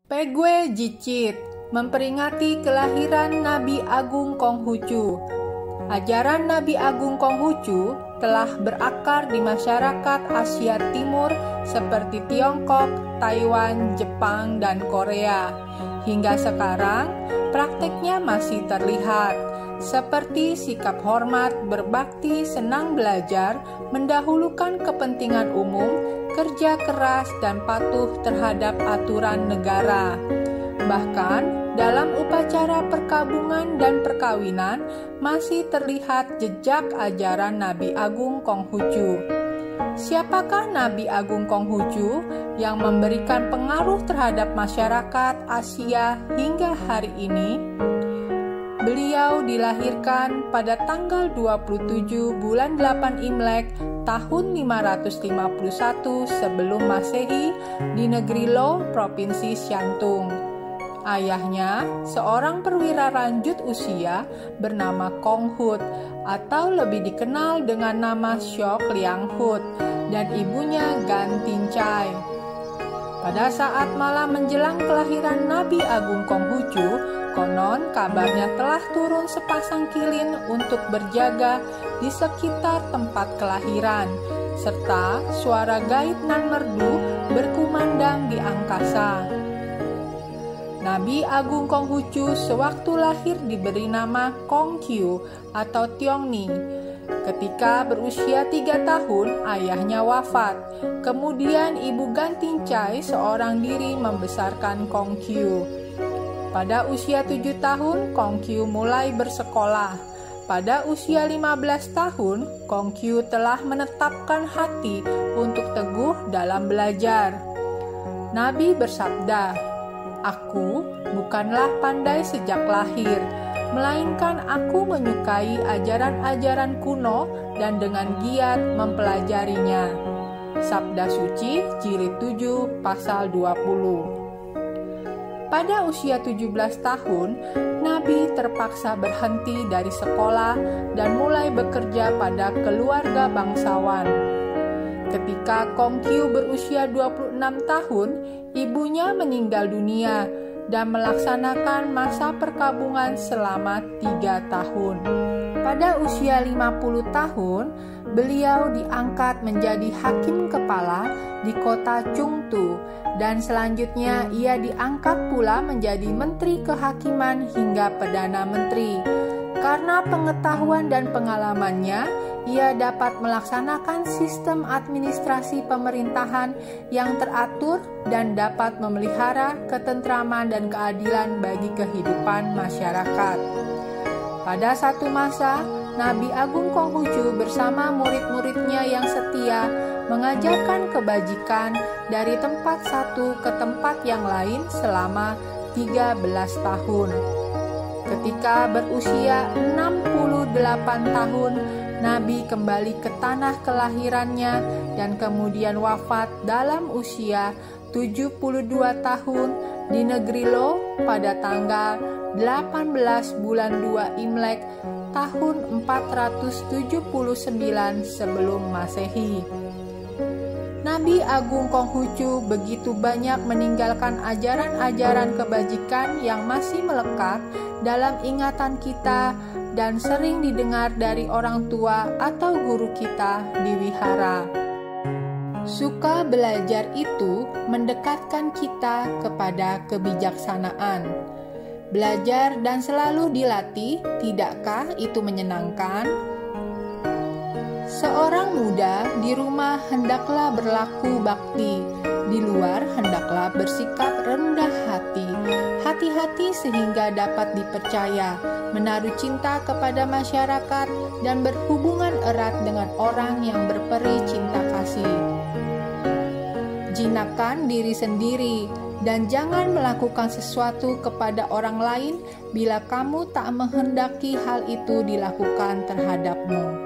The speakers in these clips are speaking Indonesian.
Pegue Jicit memperingati kelahiran Nabi Agung Konghucu. Ajaran Nabi Agung Konghucu telah berakar di masyarakat Asia Timur seperti Tiongkok, Taiwan, Jepang, dan Korea. Hingga sekarang, prakteknya masih terlihat, seperti sikap hormat, berbakti, senang belajar, mendahulukan kepentingan umum, kerja keras, dan patuh terhadap aturan negara. Bahkan, dalam upacara perkabungan dan perkawinan masih terlihat jejak ajaran Nabi Agung Konghucu. Siapakah Nabi Agung Konghucu yang memberikan pengaruh terhadap masyarakat Asia hingga hari ini? Beliau dilahirkan pada tanggal 27 bulan 8 Imlek tahun 551 sebelum Masehi di negeri Lo, Provinsi Shantung. Ayahnya seorang perwira lanjut usia bernama Konghut atau lebih dikenal dengan nama Syok Liang Hut, dan ibunya Gan Tincai. Pada saat malam menjelang kelahiran Nabi Agung Konghucu, konon kabarnya telah turun sepasang kilin untuk berjaga di sekitar tempat kelahiran, serta suara gaib nan merdu berkumandang di angkasa. Nabi Agung Konghucu sewaktu lahir diberi nama Kongqiu atau Tiongni. Ketika berusia 3 tahun, ayahnya wafat. Kemudian ibu Gan Tincai seorang diri membesarkan Kongqiu. Pada usia 7 tahun, Kongqiu mulai bersekolah. Pada usia 15 tahun, Kongqiu telah menetapkan hati untuk teguh dalam belajar. Nabi bersabda, "Aku bukanlah pandai sejak lahir, melainkan aku menyukai ajaran-ajaran kuno dan dengan giat mempelajarinya." Sabda Suci Jilid 7 pasal 20. Pada usia 17 tahun, Nabi terpaksa berhenti dari sekolah dan mulai bekerja pada keluarga bangsawan. Ketika Kongqiu berusia 26 tahun, ibunya meninggal dunia dan melaksanakan masa perkabungan selama 3 tahun. Pada usia 50 tahun, beliau diangkat menjadi hakim kepala di kota Chungtu, dan selanjutnya ia diangkat pula menjadi menteri kehakiman hingga perdana menteri. Karena pengetahuan dan pengalamannya, ia dapat melaksanakan sistem administrasi pemerintahan yang teratur dan dapat memelihara ketentraman dan keadilan bagi kehidupan masyarakat. Pada satu masa, Nabi Agung Konghucu bersama murid-muridnya yang setia mengajarkan kebajikan dari tempat satu ke tempat yang lain selama 13 tahun. Ketika berusia 68 tahun, Nabi kembali ke tanah kelahirannya dan kemudian wafat dalam usia 72 tahun di negeri Lo pada tanggal 18 bulan 2 Imlek tahun 479 sebelum Masehi. Nabi Agung Konghucu begitu banyak meninggalkan ajaran-ajaran kebajikan yang masih melekat dalam ingatan kita dan sering didengar dari orang tua atau guru kita di wihara. Suka belajar itu mendekatkan kita kepada kebijaksanaan. Belajar dan selalu dilatih, tidakkah itu menyenangkan? Seorang muda di rumah hendaklah berlaku bakti, di luar hendaklah bersikap rendah hati, hati-hati sehingga dapat dipercaya, menaruh cinta kepada masyarakat, dan berhubungan erat dengan orang yang berperi cinta kasih. Jinakkan diri sendiri, dan jangan melakukan sesuatu kepada orang lain bila kamu tak menghendaki hal itu dilakukan terhadapmu.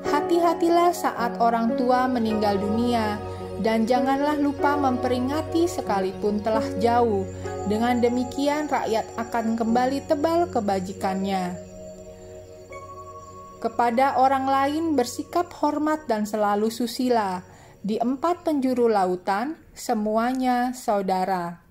Hati-hatilah saat orang tua meninggal dunia, dan janganlah lupa memperingati sekalipun telah jauh. Dengan demikian rakyat akan kembali tebal kebajikannya. Kepada orang lain bersikap hormat dan selalu susila. Di 4 penjuru lautan, semuanya saudara.